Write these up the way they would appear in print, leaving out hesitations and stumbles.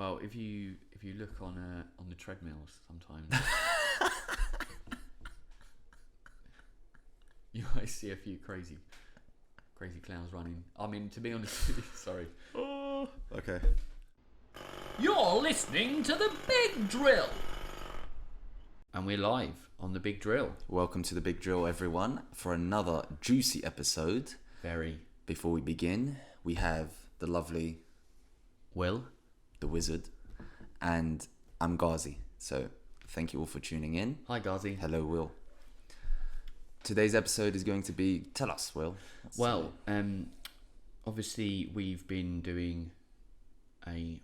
Well, if you look on the treadmills sometimes, you might see a few crazy clowns running. I mean, to be honest with you, sorry. Oh, okay. You're listening to the Big Drill, and we're live on the Big Drill. Welcome to the Big Drill, everyone, for another juicy episode. Very. Before we begin, we have the lovely Will, the Wizard, and I'm Ghazi. So thank you all for tuning in. Hi, Ghazi. Hello, Will. Today's episode is going to be... Tell us, Will. Obviously we've been doing the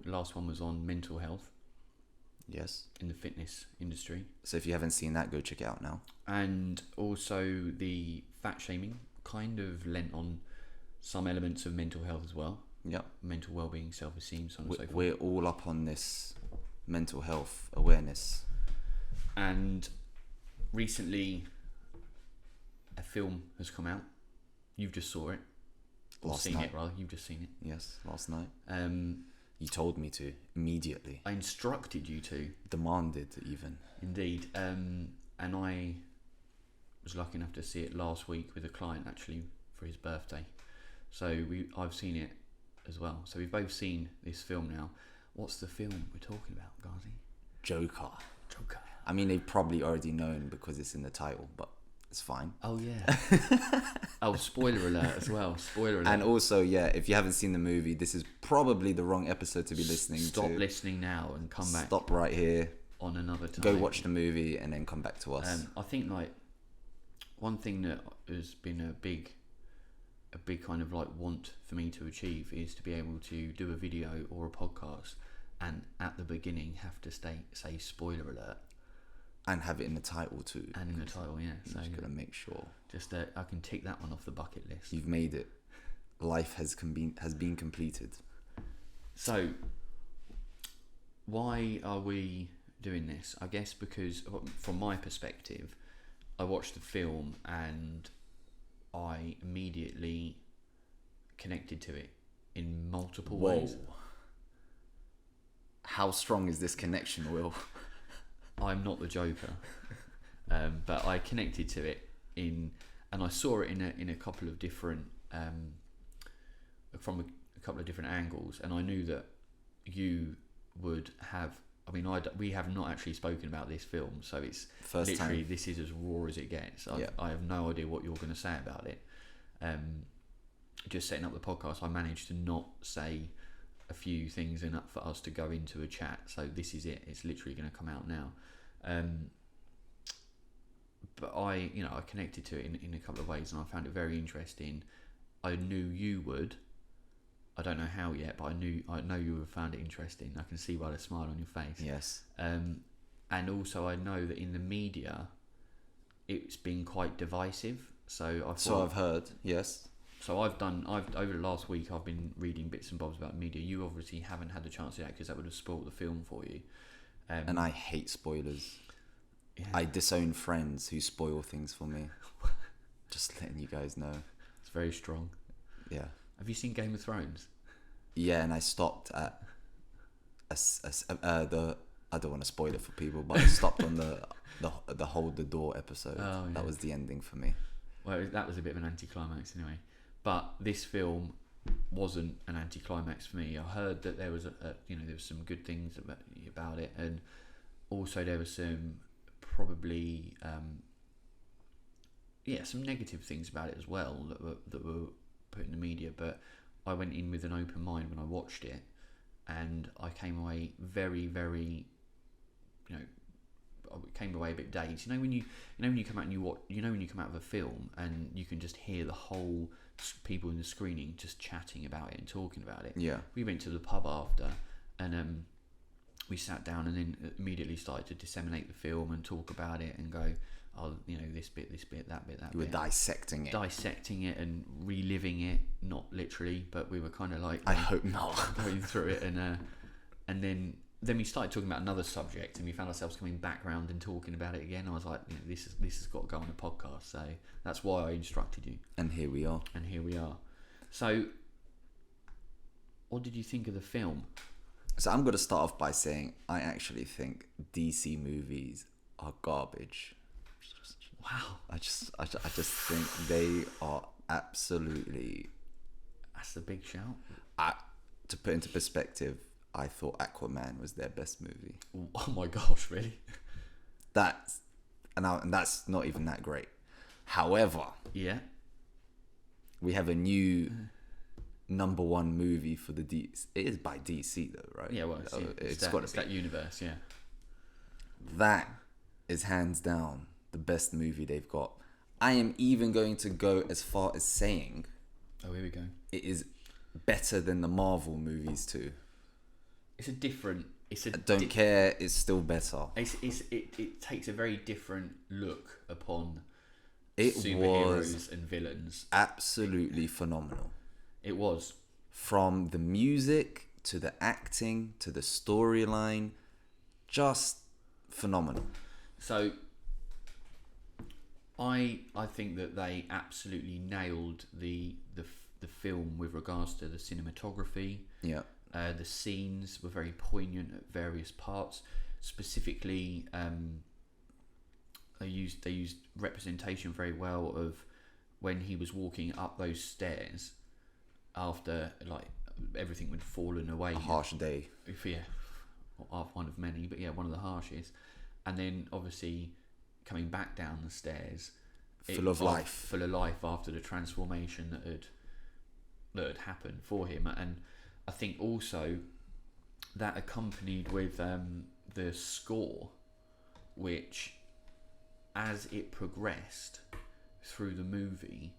last one was on mental health. Yes. In the fitness industry. So if you haven't seen that, go check it out now. And also the fat shaming kind of lent on some elements of mental health as well. Yeah. Mental well-being, self-esteem, so on and so forth. We're all up on this mental health awareness. And recently a film has come out. You've just saw it. Last night. You've just seen it. Yes, last night. You told me to immediately. I instructed you to. Demanded even. Indeed. And I was lucky enough to see it last week with a client actually for his birthday. So I've seen it as well. So we've both seen this film now. What's the film we're talking about, Ghazi? Joker. Joker. I mean, they've probably already known because it's in the title, but it's fine. Oh, yeah. Oh, spoiler alert as well. Spoiler alert. And also, yeah, if you haven't seen the movie, this is probably the wrong episode to be listening to. Stop listening now and come back. Stop right here. On another time. Go watch the movie and then come back to us. I think, one thing that has been a big kind of want for me to achieve is to be able to do a video or a podcast and at the beginning have to say spoiler alert. And have it in the title too. And in the title, yeah. So just gotta make sure. Just I can tick that one off the bucket list. You've made it. Life has been completed. So, why are we doing this? I guess because from my perspective, I watched the film and I immediately connected to it in multiple ways. How strong is this connection, Will? I'm not the Joker, but I connected to it and I saw it in a couple of different from a couple of different angles, and I knew that you would have. I mean, we have not actually spoken about this film, so it's first literally time. This is as raw as it gets. I have no idea what you're going to say about it. Just setting up the podcast, I managed to not say a few things enough for us to go into a chat. So this is it. It's literally going to come out now. But I connected to it in a couple of ways, and I found it very interesting. I knew you would. I don't know how yet, but I know you would have found it interesting. I can see by the smile on your face. Yes. And also I know that in the media, it's been quite divisive. So I've heard. Yes. So over the last week I've been reading bits and bobs about media. You obviously haven't had the chance to do that because that would have spoiled the film for you. And I hate spoilers. Yeah. I disown friends who spoil things for me. Just letting you guys know. It's very strong. Yeah. Have you seen Game of Thrones? Yeah, and I stopped at the. I don't want to spoil it for people, but I stopped on the Hold the Door episode. Oh, yeah. That was the ending for me. Well, that was a bit of an anticlimax anyway. But this film wasn't an anticlimax for me. I heard that there was there was some good things about it, and also there was some probably some negative things about it as well that were put in the media. But I went in with an open mind when I watched it, and I came away very, very, I came away a bit dazed. When you come out and you watch, when you come out of a film and you can just hear the whole people in the screening just chatting about it and talking about it. Yeah. We went to the pub after, and we sat down and then immediately started to disseminate the film and talk about it and go, this bit, that bit. You were dissecting it and reliving it, not literally, but we were kind of like, I hope not, going through it, and then we started talking about another subject, and we found ourselves coming back round and talking about it again. I was like, this has got to go on a podcast, so that's why I instructed you. And here we are. So, what did you think of the film? So I'm gonna start off by saying I actually think DC movies are garbage. Wow, I just think they are absolutely. that's a big shout. To put into perspective, I thought Aquaman was their best movie. Oh my gosh, really? That's and that's not even that great. However, Yeah. we have a new number one movie for the DC. It is by DC though, right? Yeah, well, it's got to that universe, yeah. That is hands down the best movie they've got. I am even going to go as far as saying, Oh, here we go. it is better than the Marvel movies too. It's a different. It's a. I don't care. It's still better. It takes a very different look upon It superheroes was and villains. absolutely phenomenal. It was. From the music to the acting to the storyline, just phenomenal. So I think that they absolutely nailed the film with regards to the cinematography. Yeah. The scenes were very poignant at various parts. Specifically, they used representation very well of when he was walking up those stairs after like everything had fallen away. A harsh day. Yeah, one of many, but yeah, one of the harshest. And then obviously coming back down the stairs, Full of life after the transformation that had happened for him. And I think also that accompanied with the score, which as it progressed through the movie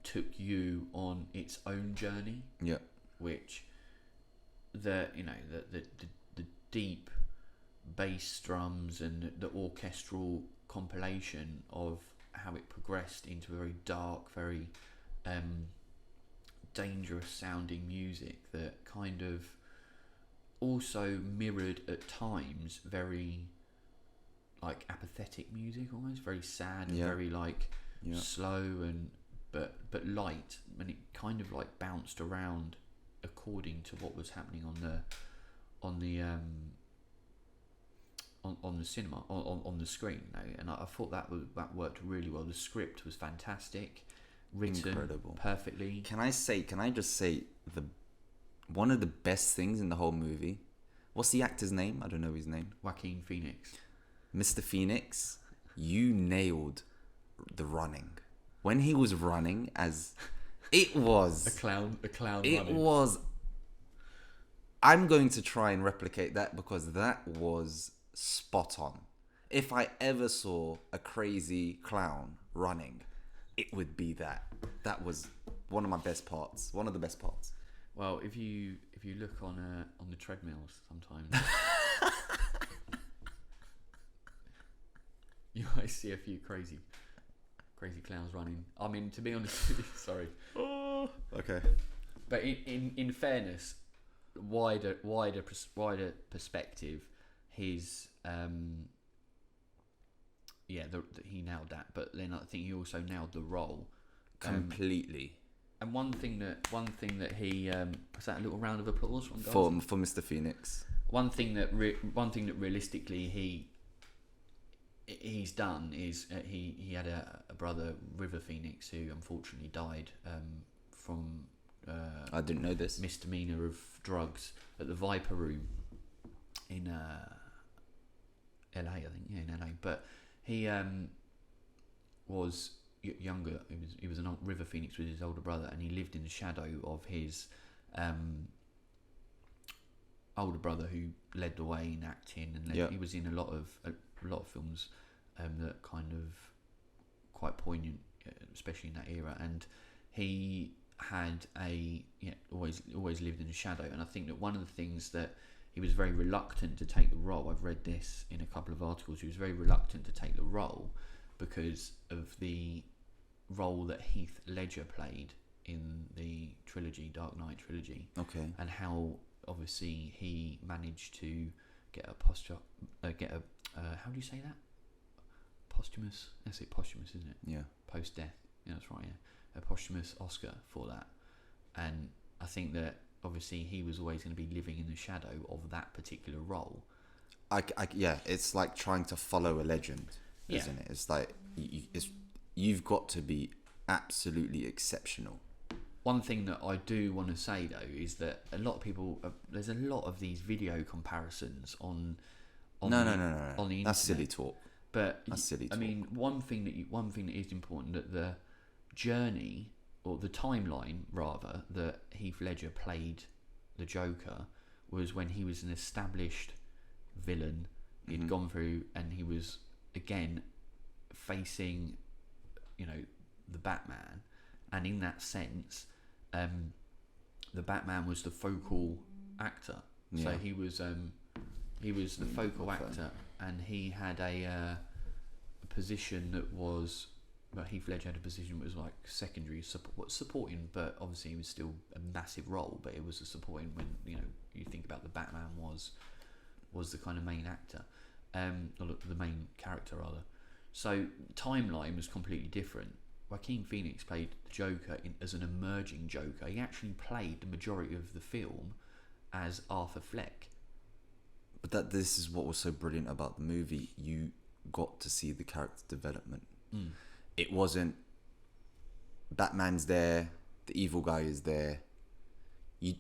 took you on its own journey. Yeah. Which the deep bass drums and the orchestral compilation of how it progressed into a very dark, very dangerous sounding music that kind of also mirrored at times very like apathetic music, almost very sad and very like slow and but light, and it kind of like bounced around according to what was happening on the cinema on the screen, you know? And I thought that worked really well. The script was fantastic, written Incredible. perfectly. Can I just say one of the best things in the whole movie? What's the actor's name? I don't know his name. Joaquin Phoenix. Mr. Phoenix, you nailed the running. When he was running, it was a clown. It running. was. I'm going to try and replicate that because that was spot on. If I ever saw a crazy clown running, it would be that. That was one of my best parts. One of the best parts. Well, if you look on the treadmills sometimes, you might see a few crazy clowns running. I mean, to be honest with you, sorry. Oh, okay. But in fairness, wider perspective, his he nailed that. But then I think he also nailed the role completely. And one thing that he was that a little round of applause from for Mr. Phoenix. One thing that realistically he's done is he had a brother, River Phoenix, who unfortunately died from I didn't know this misdemeanor of drugs at the Viper Room in LA, I think. Yeah, in LA. But he was younger. He was an River Phoenix with his older brother, and he lived in the shadow of his older brother, who led the way in acting, and he was in a lot of films that kind of quite poignant, especially in that era. And he had always lived in the shadow. And I think that one of the things that he was very reluctant to take the role. I've read this in a couple of articles. He was very reluctant to take the role because of the role that Heath Ledger played in the trilogy, Dark Knight trilogy. Okay. And how obviously he managed to get a how do you say that? Posthumous. That's it. Posthumous, isn't it? Yeah. Post death. Yeah, that's right. Yeah, a posthumous Oscar for that. And I think that obviously he was always going to be living in the shadow of that particular role. Yeah, it's like trying to follow a legend, isn't it? It's like you've got to be absolutely exceptional. One thing that I do want to say though is that a lot of people, there's a lot of these video comparisons on No. the internet. That's silly talk. But That's silly I talk. mean, one thing that is important, that the journey, or the timeline rather, that Heath Ledger played the Joker was when he was an established villain. He'd gone through, and he was again facing, the Batman, and in that sense, the Batman was the focal actor. Yeah. So he was the focal actor, and he had a position that was. But Heath Ledger had a position that was like secondary supporting, but obviously it was still a massive role. But it was a supporting when you think about the Batman was the kind of main actor, or the main character rather. So timeline was completely different. Joaquin Phoenix played the Joker as an emerging Joker. He actually played the majority of the film as Arthur Fleck. But this is what was so brilliant about the movie. You got to see the character development. It wasn't Batman's there, the evil guy is there. You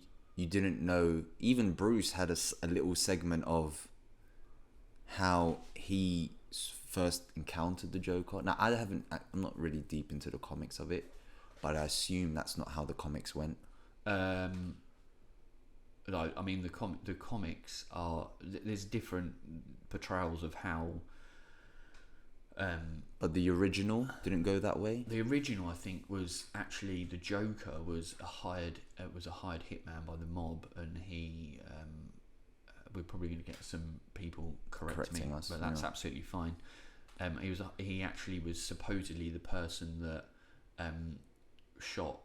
didn't know. Even Bruce had a little segment of how he first encountered the Joker. Now I'm not really deep into the comics of it, but I assume that's not how the comics went. No, I mean the comics are, there's different portrayals of how. But the original didn't go that way. The original, I think, was actually the Joker was a hired hitman by the mob, and he. We're probably going to get some people correcting us, but that's absolutely fine. He actually was supposedly the person that shot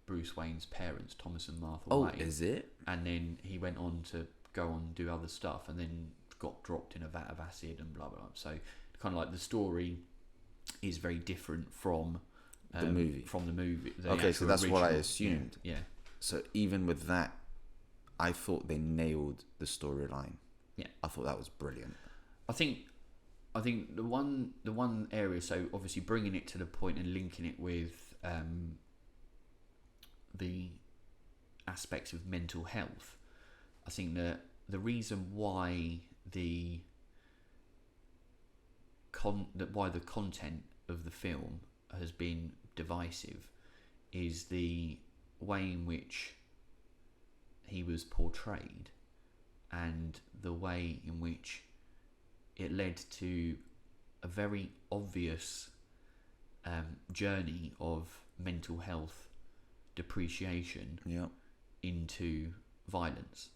Bruce Wayne's parents, Thomas and Martha Wayne. Oh, is it? And then he went on to go on and do other stuff, and then got dropped in a vat of acid and blah blah blah. So kind of like the story is very different from the movie. Okay, so that's what I assumed. Yeah. So even with that, I thought they nailed the storyline. Yeah. I thought that was brilliant. I think the one area, so obviously bringing it to the point and linking it with the aspects of mental health, I think that the reason why the content of the film has been divisive is the way in which he was portrayed, and the way in which it led to a very obvious journey of mental health depreciation into violence.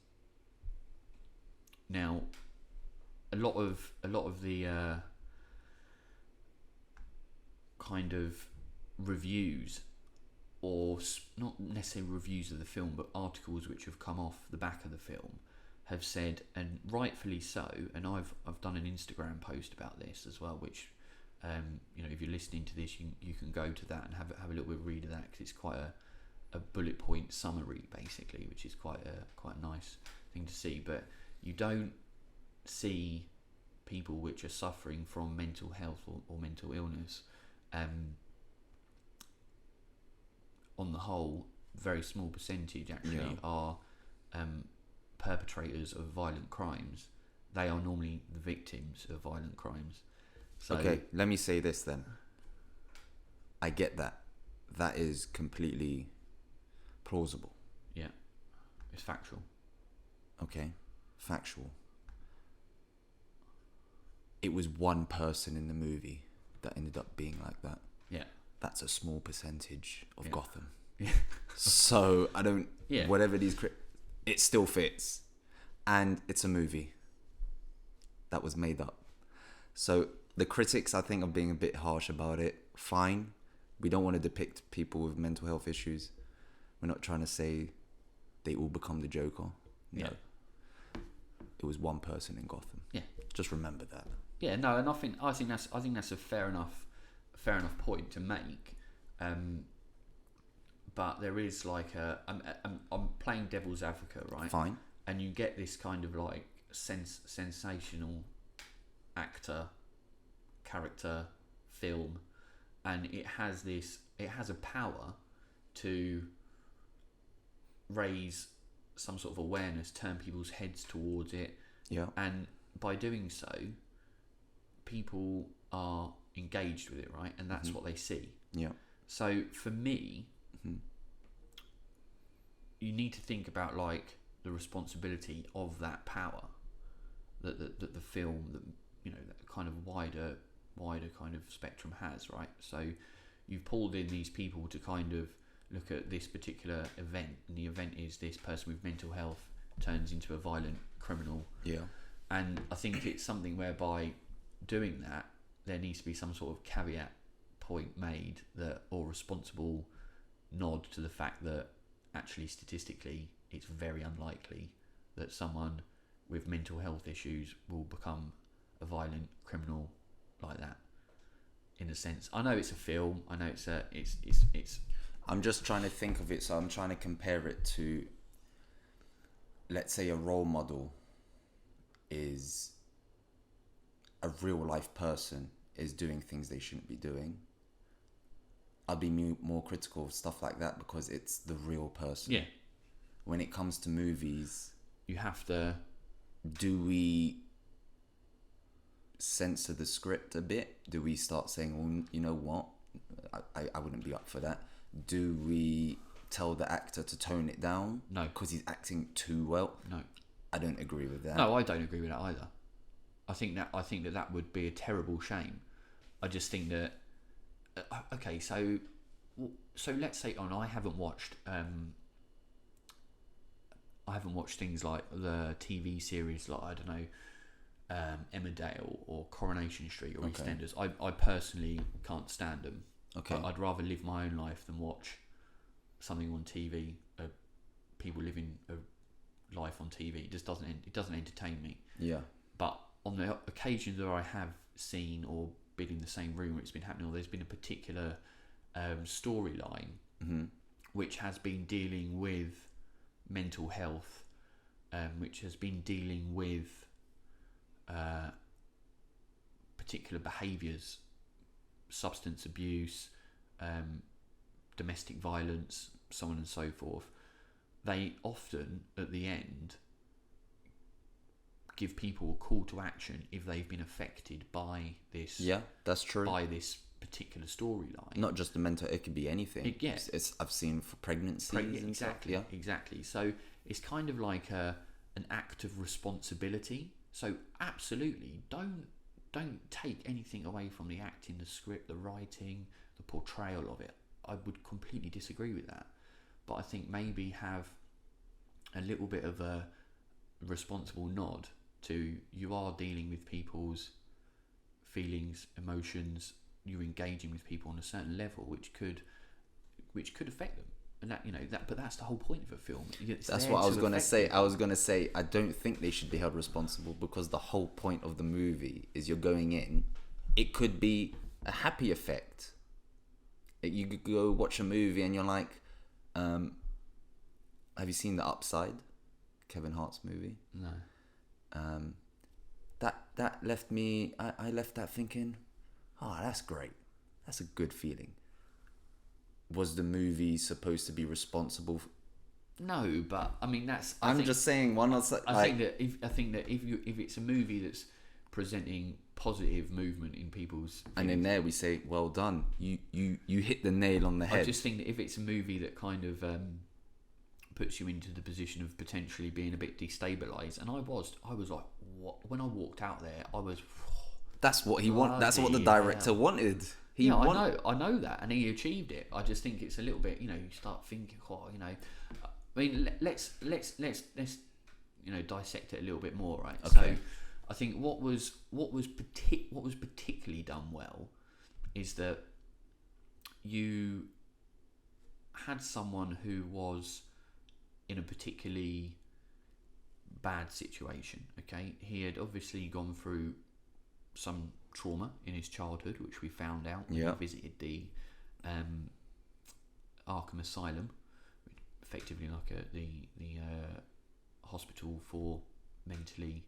Now, a lot of the kind of reviews, or not necessarily reviews of the film, but articles which have come off the back of the film, have said, and rightfully so, and I've done an Instagram post about this as well, which if you're listening to this, you can go to that and have a little bit of read of that, because it's quite a bullet point summary basically, which is quite a nice thing to see. But you don't see people which are suffering from mental health or mental illness, on the whole, very small percentage actually are perpetrators of violent crimes. They are normally the victims of violent crimes. So, okay, let me say this then. I get that. That is completely plausible. Yeah, it's factual. Okay, factual. It was one person in the movie that ended up being like that. Yeah. That's a small percentage of Gotham. Yeah. So I don't. Yeah. Whatever these, it still fits, and it's a movie that was made up. So the critics, I think, are being a bit harsh about it. Fine, we don't want to depict people with mental health issues. We're not trying to say they all become the Joker. No. Yeah. It was one person in Gotham. Yeah. Just remember that. Yeah. No, and I think that's a fair enough point to make. but there is like I'm playing devil's advocate, right? Fine. And you get this kind of like sensational actor character film, and it has a power to raise some sort of awareness, turn people's heads towards it, Yeah. and by doing so, people are engaged with it, right? And that's what they see. Yeah. So for me, you need to think about like the responsibility of that power that the film, that that kind of wider kind of spectrum has, right? So you've pulled in these people to kind of look at this particular event, and the event is this person with mental health turns into a violent criminal. Yeah. And I think it's something whereby doing that, there needs to be some sort of caveat point made, that, or responsible nod to the fact that actually statistically it's very unlikely that someone with mental health issues will become a violent criminal like that. In a sense, I know it's a film. I know it's I'm just trying to think of it, so I'm trying to compare it to, let's say, a role model is a real life person is doing things they shouldn't be doing. I'd be more critical of stuff like that because it's the real person. Yeah. When it comes to movies, You have to. do we censor the script a bit? Do we start saying, well, you know what, I wouldn't be up for that? Do we tell the actor to tone it down? No. Because he's acting too well? No. I don't agree with that. No, I don't agree with that either. I think that would be a terrible shame. I just think that. Okay, so let's say I haven't watched things like the TV series like, I don't know, Emmerdale or Coronation Street or Okay. EastEnders. I personally can't stand them. Okay. I'd rather live my own life than watch something on TV. People living a life on TV. It just doesn't entertain me. Yeah. But on the occasions where I have seen or been in the same room where it's been happening, or there's been a particular storyline which has been dealing with mental health, which has been dealing with particular behaviours, substance abuse, domestic violence, so on and so forth, they often at the end give people a call to action if they've been affected by this. Yeah, that's true. By this particular storyline. Not just the mental, it could be anything. It's I've seen for pregnancies and exactly, stuff. Yeah. Exactly. So it's kind of like an act of responsibility. So absolutely, don't take anything away from the acting, the script, the writing, the portrayal of it. I would completely disagree with that. But I think maybe have a little bit of a responsible nod to, you are dealing with people's feelings, emotions, you're engaging with people on a certain level which could affect them. And but that's the whole point of a film. That's what I was going to say. I was going to say, I don't think they should be held responsible, because the whole point of the movie is you're going in. It could be a happy effect. You could go watch a movie and you're like, have you seen The Upside? Kevin Hart's movie? No. That left me, I left that thinking, oh, that's great. That's a good feeling. Was the movie supposed to be responsible? No, but I mean I'm just saying one. I think that if it's a movie that's presenting positive movement in people's feelings, and in there we say, well done. You hit the nail on the head. I just think that if it's a movie that kind of puts you into the position of potentially being a bit destabilised, and I was like, what? When I walked out there, I was. That's what he wanted. That's what the director wanted. I know that, and he achieved it. I just think it's a little bit, you start thinking, I mean, let's dissect it a little bit more, right? Okay. So, I think what was particularly done well is that you had someone who was in a particularly bad situation. Okay, he had obviously gone through some trauma in his childhood, which we found out when we visited the Arkham Asylum, effectively like the hospital for mentally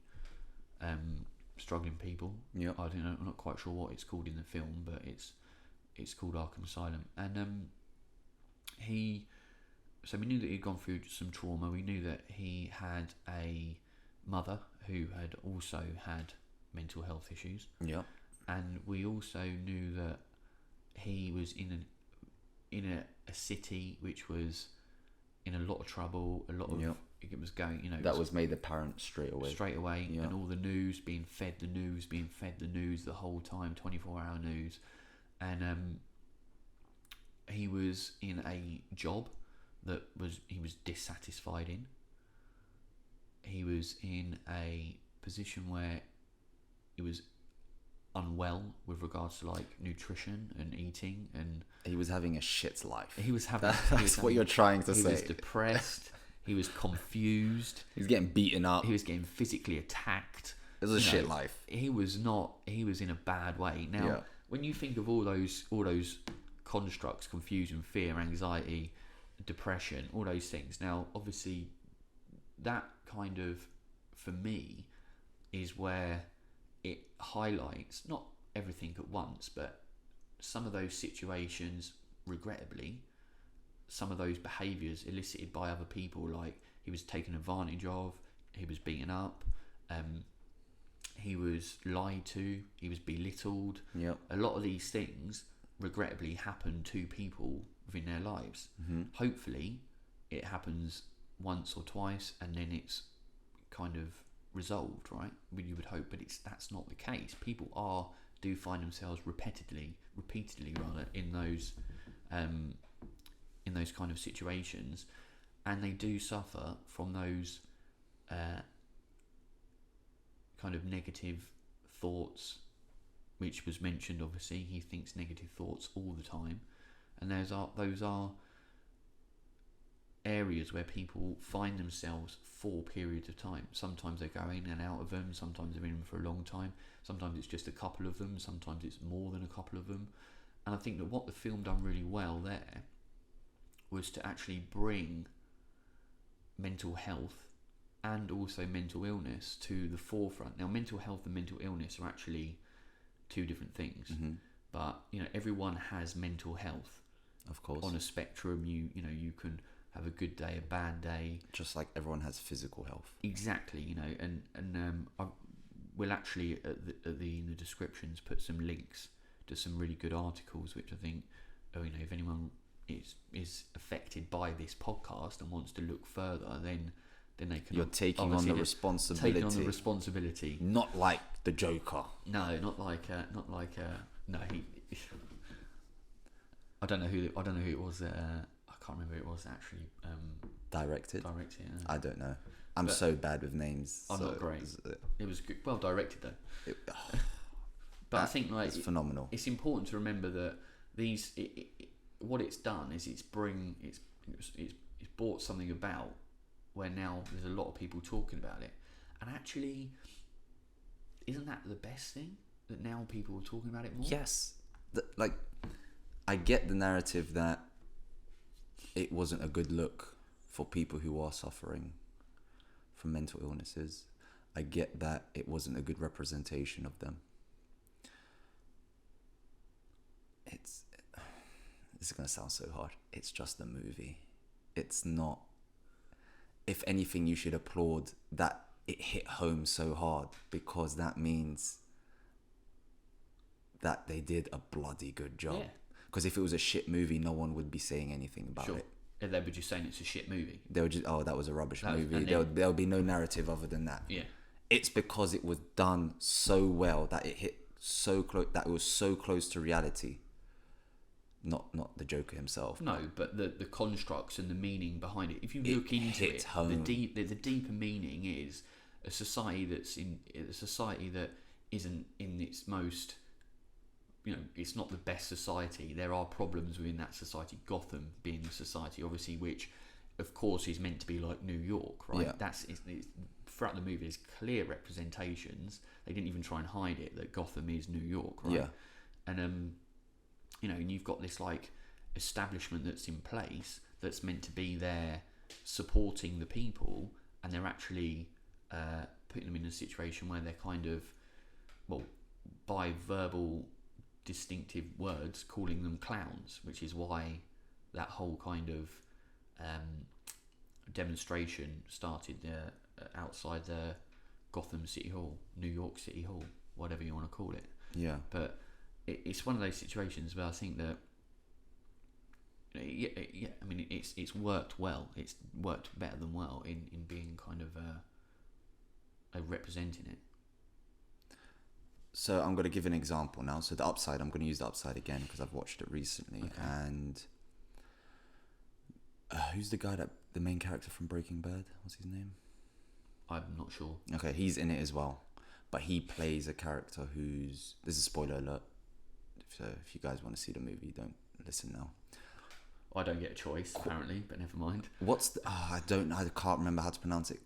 struggling people. Yeah. I don't know. I'm not quite sure what it's called in the film, but it's called Arkham Asylum. And so we knew that he'd gone through some trauma. We knew that he had a mother who had also had mental health issues. Yeah. And we also knew that he was in a city which was in a lot of trouble, a lot of it was going, that was made apparent straight away. Yeah. And all the news being fed the news the whole time, 24-hour news. And he was in a job that he was dissatisfied in. He was in a position where he was unwell with regards to like nutrition and eating, and he was having a shit life. That's what you're trying to say. He was depressed. He was confused. He was getting beaten up. He was getting physically attacked. It was a shit life. He was in a bad way. Now, when you think of all those constructs, confusion, fear, anxiety, depression, all those things. Now, obviously, that kind of, for me, is where it highlights not everything at once, but some of those situations, regrettably, some of those behaviours elicited by other people, like he was taken advantage of, he was beaten up, he was lied to, he was belittled. Yep. A lot of these things, regrettably, happen to people within their lives. Mm-hmm. Hopefully, it happens once or twice, and then it's kind of resolved, right? You would hope, but that's not the case. People do find themselves repeatedly rather in those kind of situations, and they do suffer from those kind of negative thoughts, which was mentioned. Obviously, he thinks negative thoughts all the time, and those are areas where people find themselves for periods of time. Sometimes they go in and out of them, sometimes they're in them for a long time, sometimes it's just a couple of them, sometimes it's more than a couple of them. And I think that what the film done really well there was to actually bring mental health and also mental illness to the forefront. Now, mental health and mental illness are actually two different things. Mm-hmm. But everyone has mental health, of course, on a spectrum. You can have a good day, a bad day, just like everyone has physical health. Exactly, we'll actually in the descriptions put some links to some really good articles, which I think, if anyone is affected by this podcast and wants to look further, then they can. You're taking on the responsibility. Taking on the responsibility, not like the Joker. No, no. He. I don't know who it was. I can't remember who it was actually. Directed. Yeah. I don't know. I'm so bad with names. I'm not great. It was good, well directed though. But I think it's phenomenal. It's important to remember that what it's done is it's brought something about where now there's a lot of people talking about it, and actually, isn't that the best thing, that now people are talking about it more? Yes, I get the narrative that it wasn't a good look for people who are suffering from mental illnesses. I get that it wasn't a good representation of them. This is going to sound so hard. It's just a movie. It's not. If anything, you should applaud that it hit home so hard, because that means that they did a bloody good job. Because if it was a shit movie, no one would be saying anything about it. They were just saying it's a shit movie. They were just, that was a rubbish movie. There'll be no narrative other than that. Yeah. It's because it was done so well that it hit so close, that it was so close to reality. Not the Joker himself. No, but the constructs and the meaning behind it. If you look into it, home. the deeper meaning is a society that isn't in its most, it's not the best society. There are problems within that society. Gotham being the society, obviously, which of course is meant to be like New York, right? Yeah. It's throughout the movie, there's clear representations. They didn't even try and hide it, that Gotham is New York, right? Yeah. And and you've got this like establishment that's in place that's meant to be there supporting the people, and they're actually putting them in a situation where they're kind of, well, by verbal distinctive words, calling them clowns, which is why that whole kind of demonstration started outside the Gotham City Hall, New York City Hall, whatever you want to call it. Yeah. But it's one of those situations where I think that, yeah, I mean, it's worked well. It's worked better than well in being kind of representing it. So I'm going to give an example now. So The Upside, I'm going to use The Upside again because I've watched it recently. Okay. And who's the main character from Breaking Bad? What's his name? I'm not sure. Okay, he's in it as well. But he plays a character who's... This is a spoiler alert. So if you guys want to see the movie, don't listen now. I don't get a choice, apparently, but never mind. What's the... I can't remember how to pronounce it.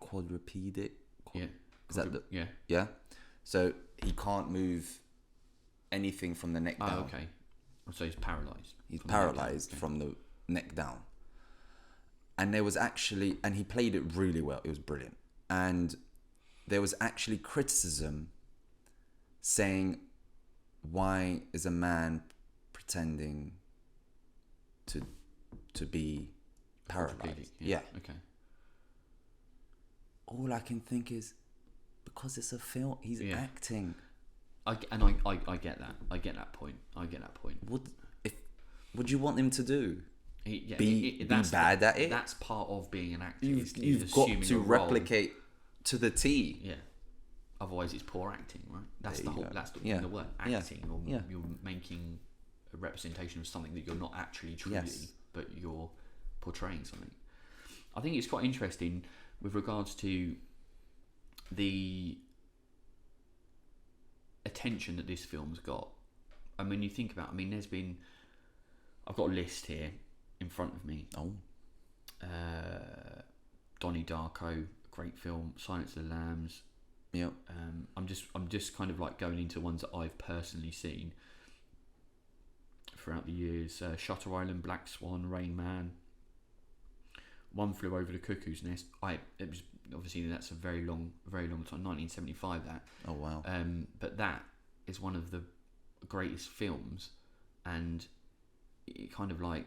Quadrupedic? Yeah. Is that the... Yeah. Yeah? So he can't move anything from the neck down. Oh, okay. So he's paralysed. He's paralysed from the neck down. And there was actually... And he played it really well. It was brilliant. And there was actually criticism saying, why is a man pretending to be paralysed? Yeah. Okay. All I can think is, because it's a film, he's acting. I get that. I get that point. Would you want him to do? Be bad at it? That's part of being an actor. You've got to replicate to the T. Yeah. Otherwise, it's poor acting, right? That's the whole. That's the word, acting. You're making a representation of something that you're not actually truly, but you're portraying something. I think it's quite interesting with regards to the attention that this film's got. And when you think about, there's been... I've got a list here in front of me. Donnie Darko, great film. Silence of the Lambs. Yep. I'm just kind of like going into ones that I've personally seen throughout the years. Shutter Island, Black Swan, Rain Man, One Flew Over the Cuckoo's Nest. It was obviously, that's a very long time, 1975. That. Oh wow. But that is one of the greatest films, and it kind of like,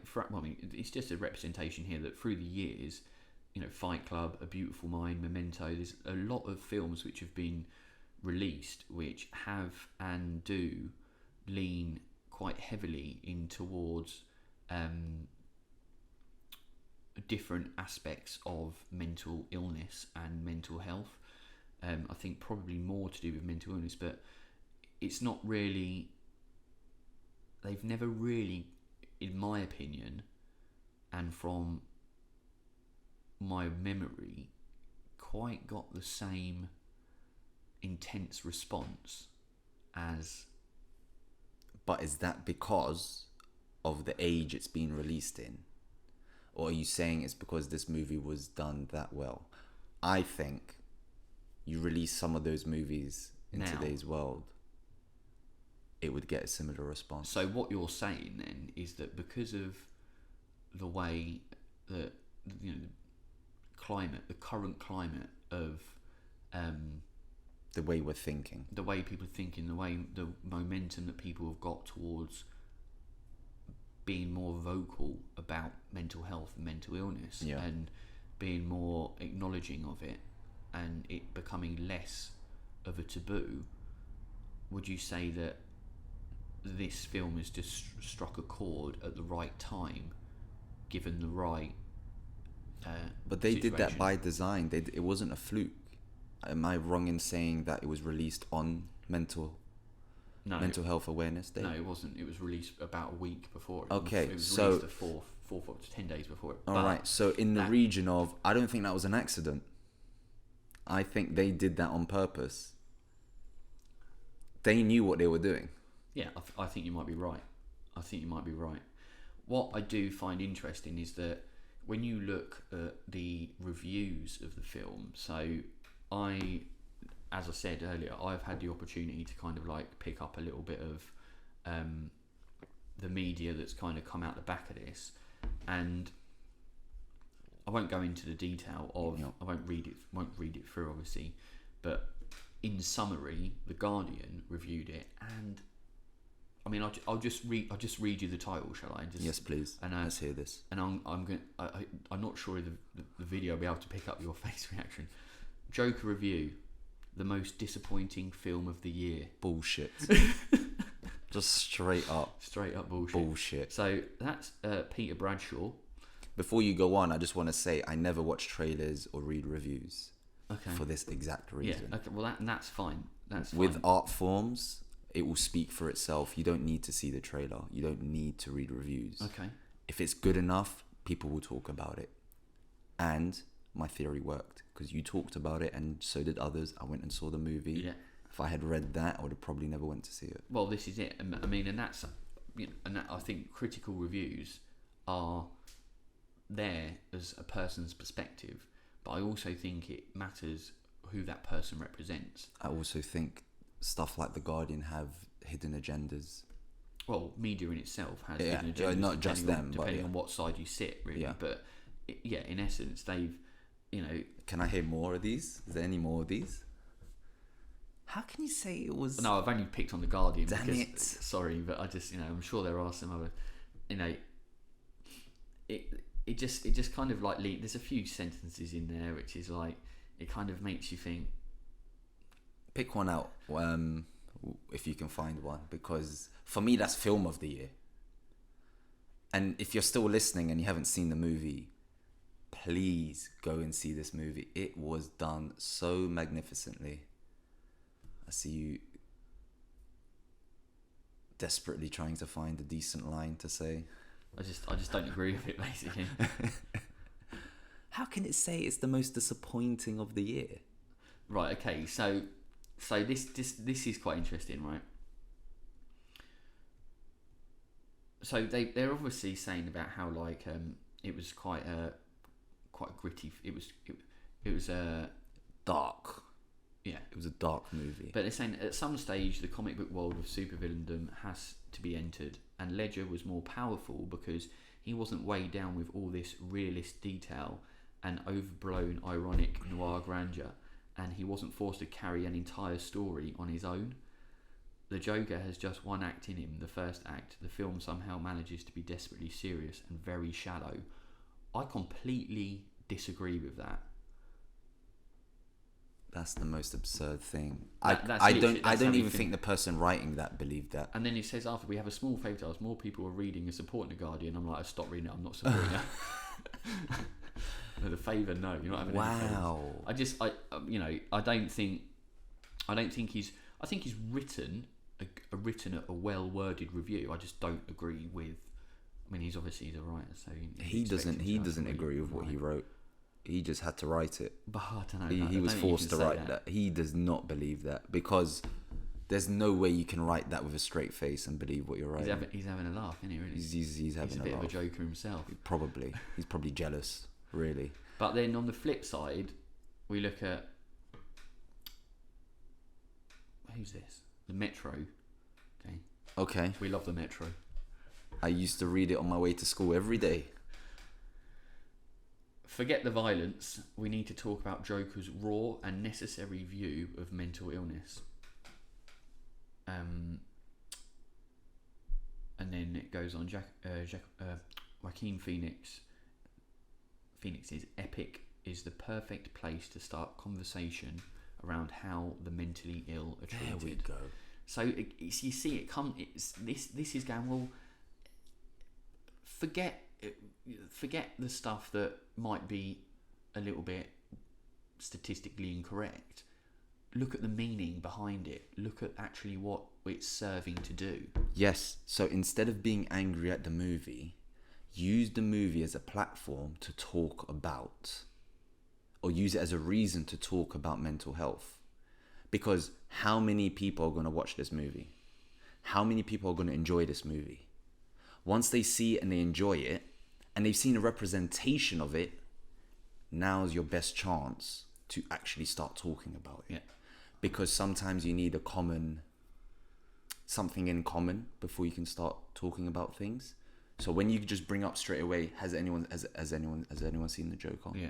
it's just a representation here that through the years, Fight Club, A Beautiful Mind, Memento. There's a lot of films which have been released which have and do lean quite heavily in towards different aspects of mental illness and mental health. I think probably more to do with mental illness, but it's not really... They've never really, in my opinion, and from my memory, quite got the same intense response as... But is that because of the age it's been released in? Or are you saying it's because this movie was done that well? I think you release some of those movies in today's world, it would get a similar response. So what you're saying then is that because of the way that, the current climate of the way we're thinking, the way people are thinking, the momentum that people have got towards being more vocal about mental health and mental illness, and being more acknowledging of it, and it becoming less of a taboo, would you say that this film has just struck a chord at the right time, given the right but they situation? did that by design. It wasn't a fluke. Am I wrong in saying that it was released on mental health awareness day? No, it wasn't. It was released about a week before it. Okay, it was so released 4 to 10 days before it. All right, so in the region of, I don't think that was an accident. I think they did that on purpose. They knew what they were doing. Yeah, I think you might be right. What I do find interesting is that when you look at the reviews of the film, so as I said earlier, I've had the opportunity to kind of like pick up a little bit of the media that's kind of come out the back of this, and I won't go into the detail of. I won't read it through, obviously, but in summary, the Guardian reviewed it, and I mean, I'll just read you the title, shall I? Yes, please. And let's hear this. And I'm not sure if the video will be able to pick up your face reaction. Joker review: the most disappointing film of the year. Bullshit. Just straight up bullshit. So that's Peter Bradshaw. Before you go on, I just want to say I never watch trailers or read reviews. Okay. For this exact reason. Yeah. Okay. Well, that's fine. With art forms, it will speak for itself. You don't need to see the trailer. You don't need to read reviews. Okay. If it's good enough, people will talk about it. And my theory worked because you talked about it, and so did others. I went and saw the movie. Yeah. If I had read that, I would have probably never went to see it. Well, this is it. I mean, and that's, I think critical reviews are there as a person's perspective, but I also think it matters who that person represents. I also think stuff like The Guardian have hidden agendas. Well, media in itself has hidden agendas. Not just them, depending on what side you sit, really. Yeah. But in essence, they've, Can I hear more of these? Is there any more of these? How can you say it was? No, I've only picked on The Guardian. Damn because, it! Sorry, but I just, I'm sure there are some other, It just kind of like there's a few sentences in there which is like, it kind of makes you think. Pick one out, if you can find one, because for me that's film of the year. And if you're still listening and you haven't seen the movie, please go and see this movie. It was done so magnificently. I see you desperately trying to find a decent line to say. I just don't agree with it, basically. How can it say it's the most disappointing of the year? Right. Okay. So this is quite interesting, right? So they're obviously saying about how it was quite gritty. It was dark. Yeah, it was a dark movie. But they're saying at some stage the comic book world of supervillaindom has to be entered, and Ledger was more powerful because he wasn't weighed down with all this realist detail and overblown ironic noir grandeur, and he wasn't forced to carry an entire story on his own. The Joker has just one act in him, the first act. The film somehow manages to be desperately serious and very shallow. I completely disagree with that. That's the most absurd thing. I don't even think the person writing that believed that. And then he says after, we have a small favour to us, more people are reading and supporting The Guardian. I'm like, stop reading it, I'm not supporting it. No, the favour, no, you're not having any favours. I think he's written a well worded review. I just don't agree with. I mean, he's a writer, so he doesn't agree with what he wrote. He just had to write it. But I don't know. He was forced to write that. He does not believe that, because there's no way you can write that with a straight face and believe what you're writing. He's having a laugh, isn't he? Really? He's having a bit laugh. of a joker himself. Probably. He's probably jealous, really. But then on the flip side, we look at, who's this? The Metro. Okay. We love the Metro. I used to read it on my way to school every day. Forget the violence. We need to talk about Joker's raw and necessary view of mental illness. And then it goes on. Joaquin Phoenix's Epic is the perfect place to start conversation around how the mentally ill are treated. There we go. So you see it come. This is going, well. Forget the stuff that might be a little bit statistically incorrect. Look at the meaning behind it. Look at actually what it's serving to do. Yes. So instead of being angry at the movie, use the movie as a platform to talk about, or use it as a reason to talk about mental health. Because how many people are going to watch this movie? How many people are going to enjoy this movie? Once they see it and they enjoy it, and they've seen a representation of it, now's your best chance to actually start talking about it. Yeah. Because sometimes you need a common something in common before you can start talking about things. So when you just bring up straight away, has anyone seen the Joker? Yeah.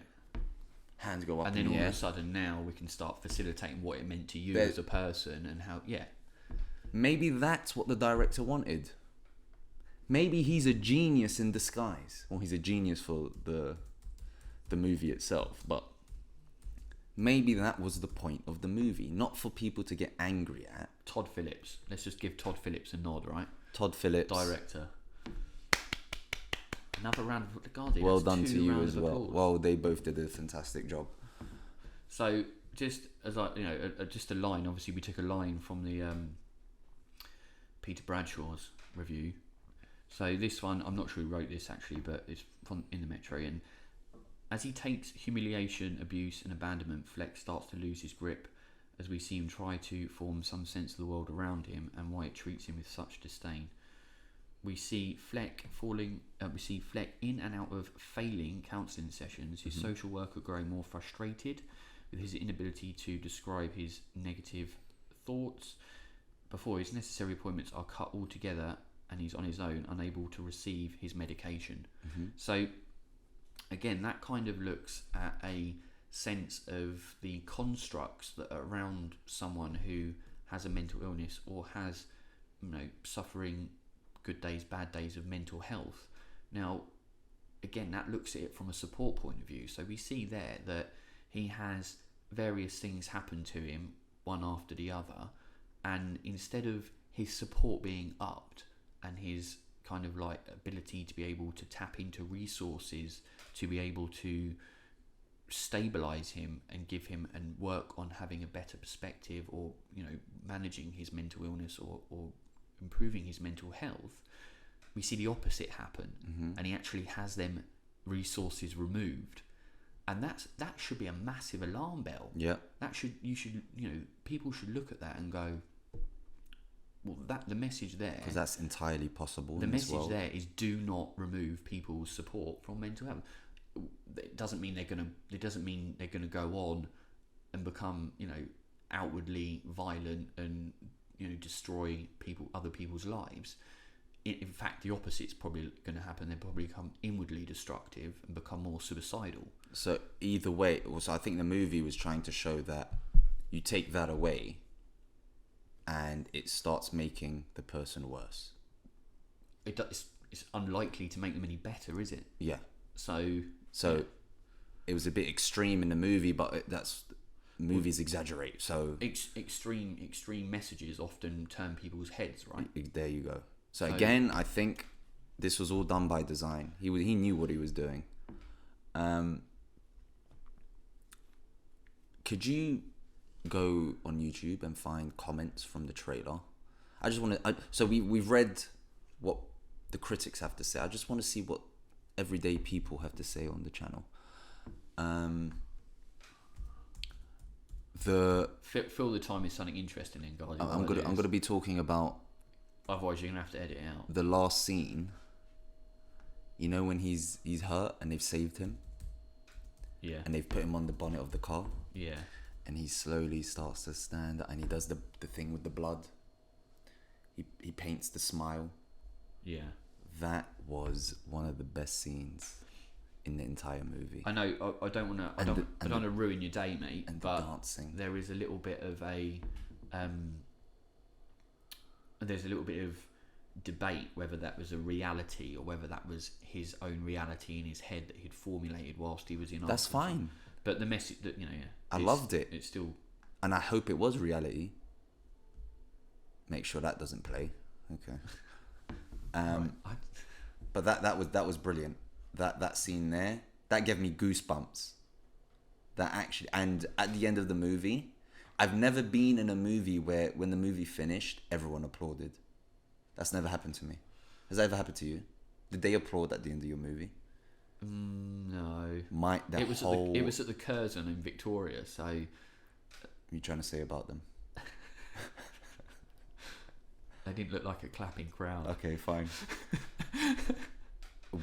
Hands go up And in then the all air. of a sudden now we can start facilitating what it meant to you There- as a person and how, Maybe that's what the director wanted. Maybe he's a genius in disguise. Well, he's a genius for the movie itself, but maybe that was the point of the movie, not for people to get angry at. Todd Phillips. Let's just give Todd Phillips a nod, right? Todd Phillips, Director. Another round of the Guardian. well That's done to 2 you rounds as of well. applause. Well, they both did a fantastic job. So just as just a line. Obviously, we took a line from the Peter Bradshaw's review. So this one, I'm not sure who wrote this actually, but it's from in the Metro. And as he takes humiliation, abuse, and abandonment, Fleck starts to lose his grip as we see him try to form some sense of the world around him and why it treats him with such disdain. We see Fleck in and out of failing counselling sessions, his social worker growing more frustrated with his inability to describe his negative thoughts before his necessary appointments are cut altogether and he's on his own, unable to receive his medication. So again, that kind of looks at a sense of the constructs that are around someone who has a mental illness or has, suffering good days, bad days of mental health. Now, again, that looks at it from a support point of view. So we see there that he has various things happen to him, one after the other, and instead of his support being upped and his kind of like ability to be able to tap into resources to be able to stabilize him and give him and work on having a better perspective or managing his mental illness or improving his mental health, we see the opposite happen, and he actually has them resources removed, and that should be a massive alarm bell. People should look at that and go, well, the message there, Because that's entirely possible. the in this message world. there is do not remove people's support from mental health. It doesn't mean they're gonna go on and become outwardly violent and destroy other people's lives. In fact, the opposite's probably going to happen. They probably become inwardly destructive and become more suicidal. So either way, so I think the movie was trying to show that you take that away and it starts making the person worse. It's unlikely to make them any better, is it? Yeah. So it was a bit extreme in the movie, but movies exaggerate. So extreme messages often turn people's heads, right? there you go. So again, I think this was all done by design. He knew what he was doing. Could you go on YouTube and find comments from the trailer? I just want to. So we've read what the critics have to say. I just want to see what everyday people have to say on the channel. Fill the time is something interesting in, guys. I'm gonna be talking about. Otherwise, you're gonna have to edit it out. The last scene. When he's hurt and they've saved him. Yeah. And they've put him on the bonnet of the car. Yeah. And he slowly starts to stand and he does the thing with the blood. He paints the smile. Yeah. That was one of the best scenes in the entire movie. I know. I don't want to ruin your day, mate. And but the dancing. There is a little bit of there's a little bit of debate whether that was a reality or whether that was his own reality in his head that he'd formulated whilst he was in. That's fine. But the message that I loved it. It's still, and I hope it was reality. Make sure that doesn't play. Okay. But that was brilliant. That scene there, that gave me goosebumps. That actually, and at the end of the movie, I've never been in a movie where when the movie finished, everyone applauded. That's never happened to me. Has that ever happened to you? Did they applaud at the end of your movie? No. It was at the Curzon in Victoria. So, what are you trying to say about them? they didn't look like a clapping crowd. Okay, fine.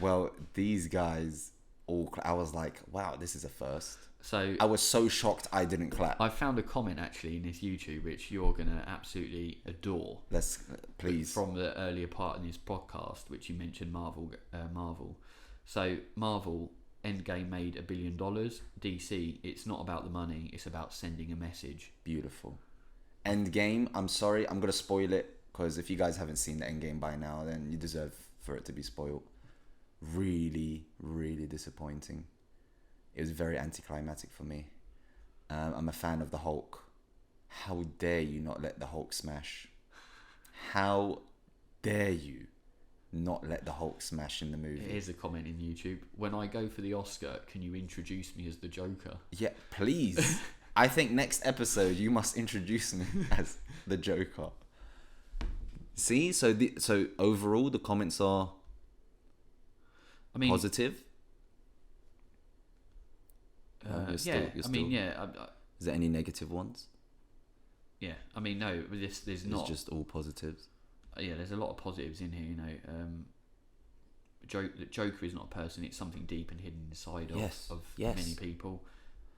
Well, these guys I was like, wow, this is a first. So I was so shocked I didn't clap. I found a comment actually in this YouTube which you're gonna absolutely adore. Let's please. From the earlier part in this podcast, which you mentioned Marvel. So Marvel Endgame made $1 billion. DC, it's not about the money; it's about sending a message. Beautiful. Endgame. I'm sorry, I'm gonna spoil it because if you guys haven't seen the Endgame by now, then you deserve for it to be spoiled. Really, really disappointing. It was very anticlimactic for me. I'm a fan of the Hulk. How dare you not let the Hulk smash? How dare you not let the Hulk smash in the movie? Here's a comment in YouTube. When I go for the Oscar, can you introduce me as the Joker? Yeah, please. I think next episode you must introduce me as the Joker. See, so overall the comments are positive. Is there any negative ones? Yeah, I mean, no, there's not. It's just all positives. Yeah, there's a lot of positives in here. Joker is not a person; it's something deep and hidden inside of many people.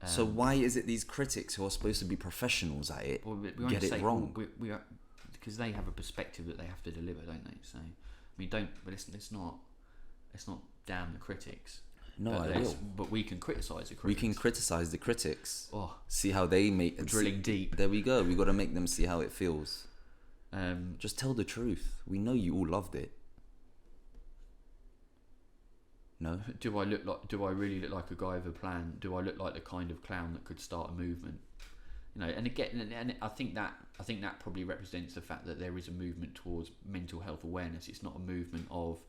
So why is it these critics who are supposed to be professionals at it get it wrong? We are, because they have a perspective that they have to deliver, don't they? So, I mean, let's not damn the critics. No, I will. But we can criticise the critics. We can criticise the critics. Oh, see how they make drilling deep. There we go. We got to make them see how it feels. Just tell the truth. We know you all loved it. No. Do I really look like a guy with a plan? Do I look like the kind of clown that could start a movement? And again, and I think that probably represents the fact that there is a movement towards mental health awareness. It's not a movement of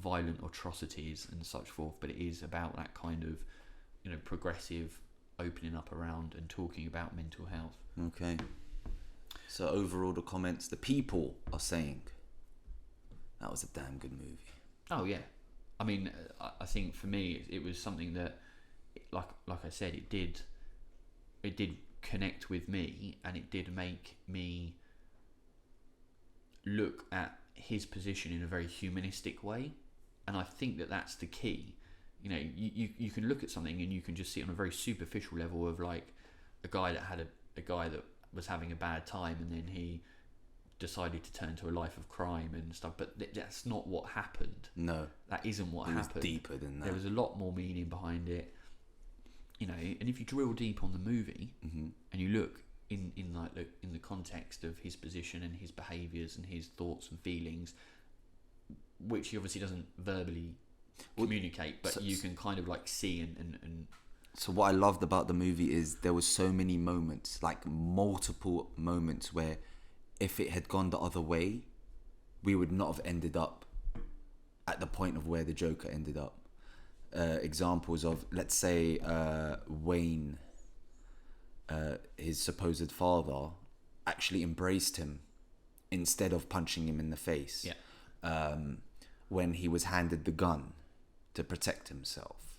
violent atrocities and such forth, but it is about that kind of progressive opening up around and talking about mental health. Okay. So overall, the comments, the people are saying that was a damn good movie. Oh yeah, I mean, I think for me it was something that, like I said, it did connect with me, and it did make me look at his position in a very humanistic way. And I think that that's the key. You can look at something and you can just see it on a very superficial level of like a guy that was having a bad time and then he decided to turn to a life of crime and stuff. But that's not what happened. No, that isn't what happened. It was deeper than that. There was a lot more meaning behind it. And if you drill deep on the movie and you look in the context of his position and his behaviours and his thoughts and feelings, which he obviously doesn't verbally communicate, but you can kind of like see and so what I loved about the movie is there was so many moments, like multiple moments, where if it had gone the other way, we would not have ended up at the point of where the Joker ended up. Examples of, let's say, Wayne, his supposed father, actually embraced him instead of punching him in the face. Yeah. When he was handed the gun to protect himself.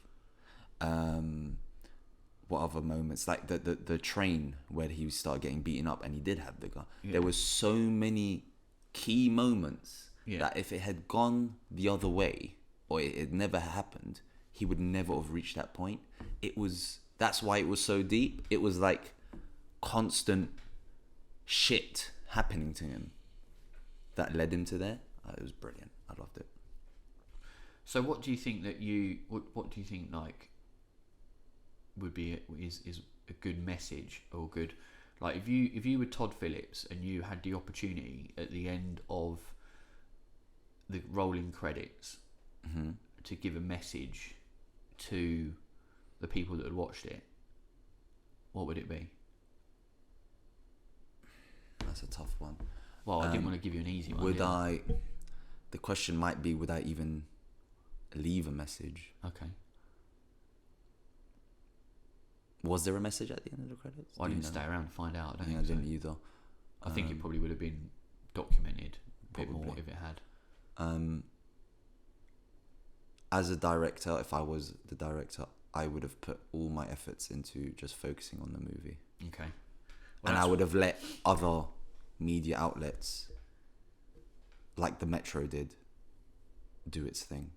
What other moments? Like the train where he started getting beaten up and he did have the gun. Yeah. There was so many key moments that if it had gone the other way or it had never happened, he would never have reached that point. That's why it was so deep. It was like constant shit happening to him that led him to there. It was brilliant. I loved it. So what do you think what do you think like would be is a good message or good, like if you were Todd Phillips and you had the opportunity at the end of the rolling credits to give a message to the people that had watched it, what would it be? That's a tough one. Well, I didn't want to give you an easy one. The question might be, would I even leave a message? Okay. Was there a message at the end of the credits? I didn't stay around to find out. I didn't either. I think it probably would have been documented a bit more if it had. As a director, if I was the director, I would have put all my efforts into just focusing on the movie. Okay. Well, and I would have let other media outlets, like the Metro did, do its thing.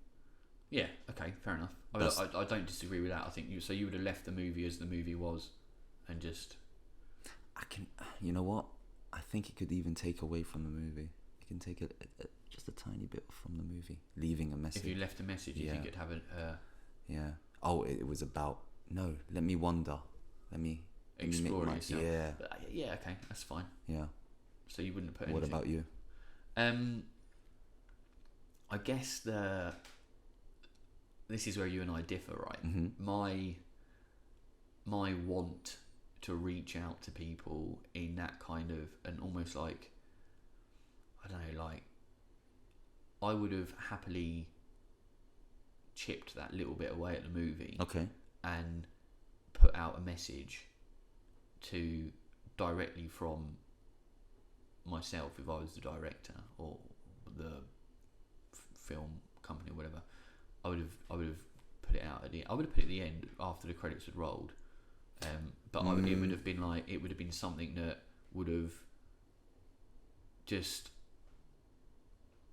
Yeah, okay, fair enough. I don't disagree with that. I think you would have left the movie as the movie was, and just. You know what? I think it could even take away from the movie. It can take just a tiny bit from the movie, leaving a message. If you left a message, you think it'd have a. Yeah. Oh, it was about. No, let me wander. Let me Explore yourself. Yeah. But, yeah. Okay, that's fine. Yeah. So you wouldn't put. What about you? I guess this is where you and I differ, right? Mm-hmm. My want to reach out to people in that kind of, and almost like, I don't know, like, I would have happily chipped that little bit away at the movie, Okay. and put out a message to directly from myself if I was the director or the film company or whatever. I would have put it out I would have put it at the end after the credits had rolled, but it would have been like, it would have been something that would have just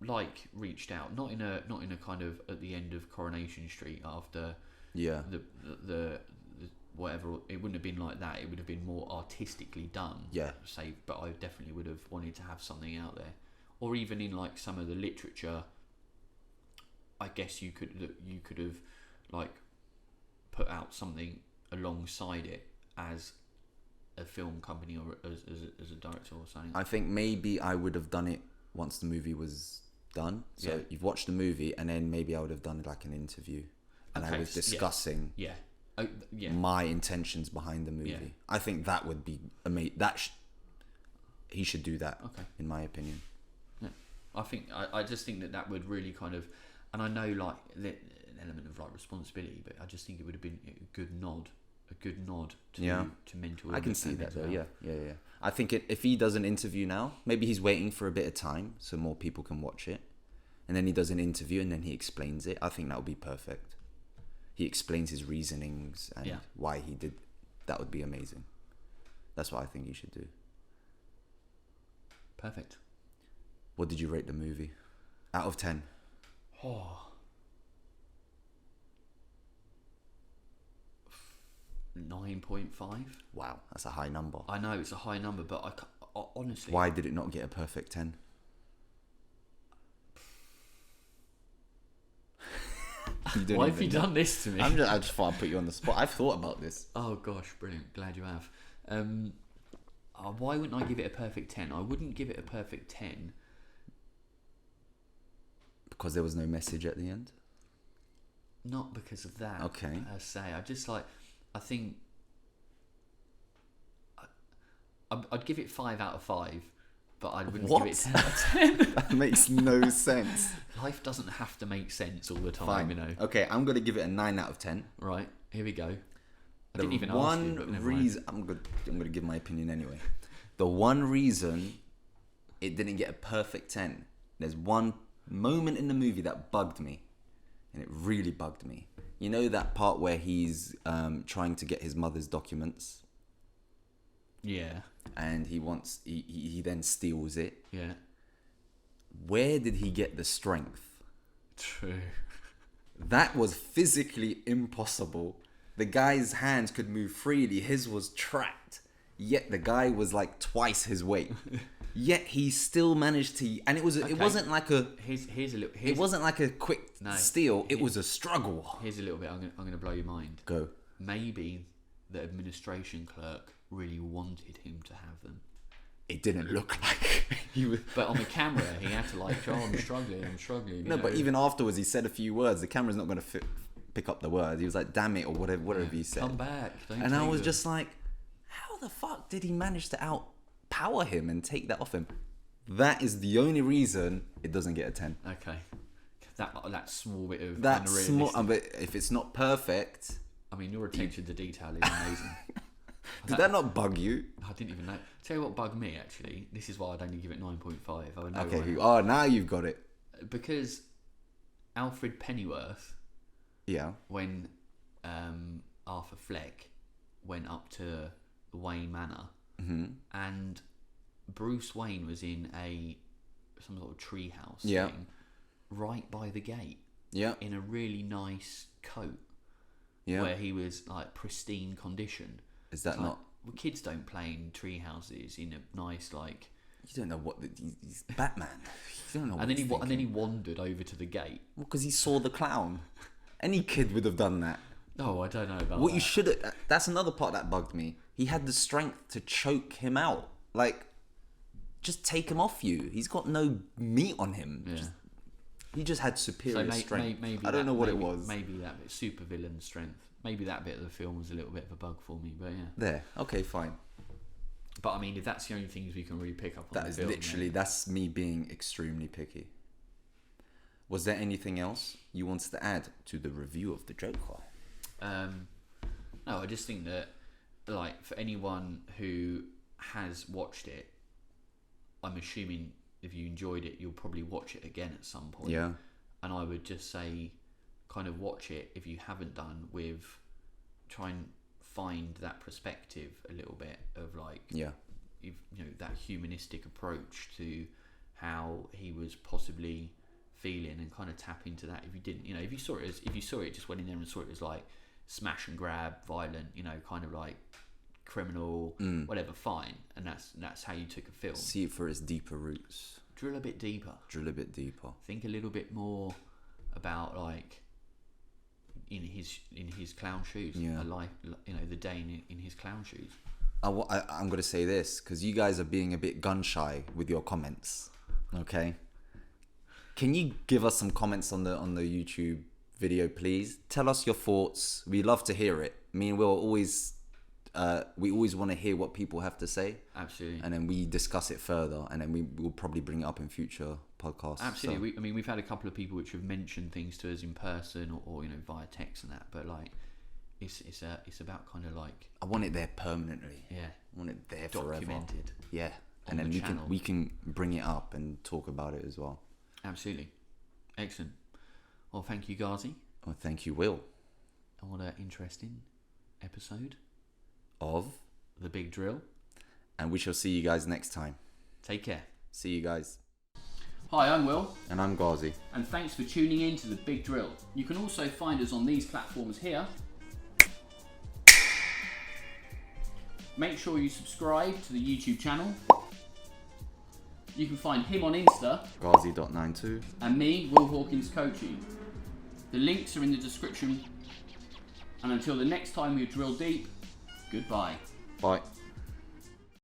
like reached out, not in a kind of at the end of Coronation Street after the whatever. It wouldn't have been like that. It would have been more artistically done. Yeah. But I definitely would have wanted to have something out there, or even in like some of the literature. I guess you could have like put out something alongside it as a film company or as a director or something. I think maybe I would have done it once the movie was done. So you've watched the movie, and then maybe I would have done like an interview, and I was discussing my intentions behind the movie. Yeah. I think that would be amazing. He should do that. Okay. In my opinion. Yeah. I just think that would really kind of, and I know like an element of like responsibility, but I just think it would have been a good nod to mental. I can see that though. Yeah. I think if he does an interview now, maybe he's waiting for a bit of time so more people can watch it, and then he does an interview and then he explains it. I think that would be perfect. He explains his reasonings and why he did. That would be amazing. That's what I think he should do. Perfect. What did you rate the movie? Out of 10. 9.5. Wow, that's a high number. I know it's a high number, but honestly, why did it not get a perfect 10? Why have you done this to me? I just thought I'd put you on the spot. I've thought about this. Oh gosh, brilliant! Glad you have. Why wouldn't I give it a perfect 10? I wouldn't give it a perfect 10 because there was no message at the end. Not because of that. Okay. Per se, I think I'd give it 5 out of 5, but I wouldn't give it 10 out of 10. That makes no sense. Life doesn't have to make sense all the time, Fine. you know. Okay, I'm gonna give it a 9 out of 10. Right, here we go. I didn't even ask you, but never reason mind. I'm gonna give my opinion anyway. The one reason it didn't get a perfect 10, there's one moment in the movie that bugged me, and it really bugged me. You know that part where he's trying to get his mother's documents? Yeah. And he then steals it. Yeah. Where did he get the strength? True. That was physically impossible. The guy's hands could move freely. His was trapped. Yet the guy was like twice his weight. Yet he still managed to, and it wasn't like a. It wasn't like a quick steal. It was a struggle. Here's a little bit. I'm going to blow your mind. Go. Maybe the administration clerk really wanted him to have them. It didn't look like he was. But on the camera, he had to like, I'm struggling. No, but even afterwards, he said a few words. The camera's not going to pick up the words. He was like, "Damn it," or whatever he said. Come back. And I was just like, how the fuck did he manage to outpower him and take that off him? That is the only reason it doesn't get a 10. Okay. That small bit of that small. But if it's not perfect, I mean, your attention to detail is amazing. Did that not bug you? I didn't even know. Tell you what bugged me, actually. This is why I'd only give it 9.5. Okay. Now you've got it. Because Alfred Pennyworth, when Arthur Fleck went up to Wayne Manor, and Bruce Wayne was in some sort of treehouse thing right by the gate. Yeah. in a really nice coat. Yeah. Where he was like pristine condition. Is that It's like, not? well, kids don't play in tree houses in a nice like. You don't know what he's Batman. You don't know. And then he wandered over to the gate. Well, because he saw the clown. Any kid would have done that. Oh, I don't know about What that. you should have. That's another part that bugged me. He had the strength to choke him out. Like, just take him off you. He's got no meat on him. Yeah. He just had superior strength. Maybe I don't know what it was. Maybe that bit super villain strength. Maybe that bit of the film was a little bit of a bug for me. But yeah. There. Okay, fine. But I mean, if that's the only things we can really pick up on That the is film, literally, that's me being extremely picky. Was there anything else you wanted to add to the review of the Joker? No, I just think that, like, for anyone who has watched it, I'm assuming if you enjoyed it, you'll probably watch it again at some point. Yeah. And I would just say, kind of watch it if you haven't done, with try and find that perspective a little bit of like, Yeah. you know, that humanistic approach to how he was possibly feeling, and kind of tap into that. If you didn't, you know, if you saw it just went in there and saw it as like smash and grab, violent, you know, kind of like criminal, whatever, fine, and that's how you took a film. See it for its deeper roots. Drill a bit deeper. Think a little bit more about like in his clown shoes. Yeah. A life, you know, the day in his clown shoes. I'm going to say this because you guys are being a bit gun shy with your comments. Okay. Can you give us some comments on the YouTube video, please? Tell us your thoughts. We love to hear it. Me and Will always want to hear what people have to say. Absolutely. And then we discuss it further, and then we will probably bring it up in future podcasts. Absolutely. I mean, we've had a couple of people which have mentioned things to us in person or you know, via text and that, but like it's about kind of like, I want it there permanently. Yeah. I want it there documented. forever. Yeah. And on then the we can bring it up and talk about it as well. Absolutely. Excellent. Well, thank you, Ghazi. Well, thank you, Will. And what an interesting episode Of The Big Drill. And we shall see you guys next time. Take care. See you guys. Hi, I'm Will. And I'm Ghazi. And thanks for tuning in to The Big Drill. You can also find us on these platforms here. Make sure you subscribe to the YouTube channel. You can find him on Insta. Ghazi.92. And me, Will Hawkins Coaching. The links are in the description. And until the next time we drill deep, goodbye. Bye.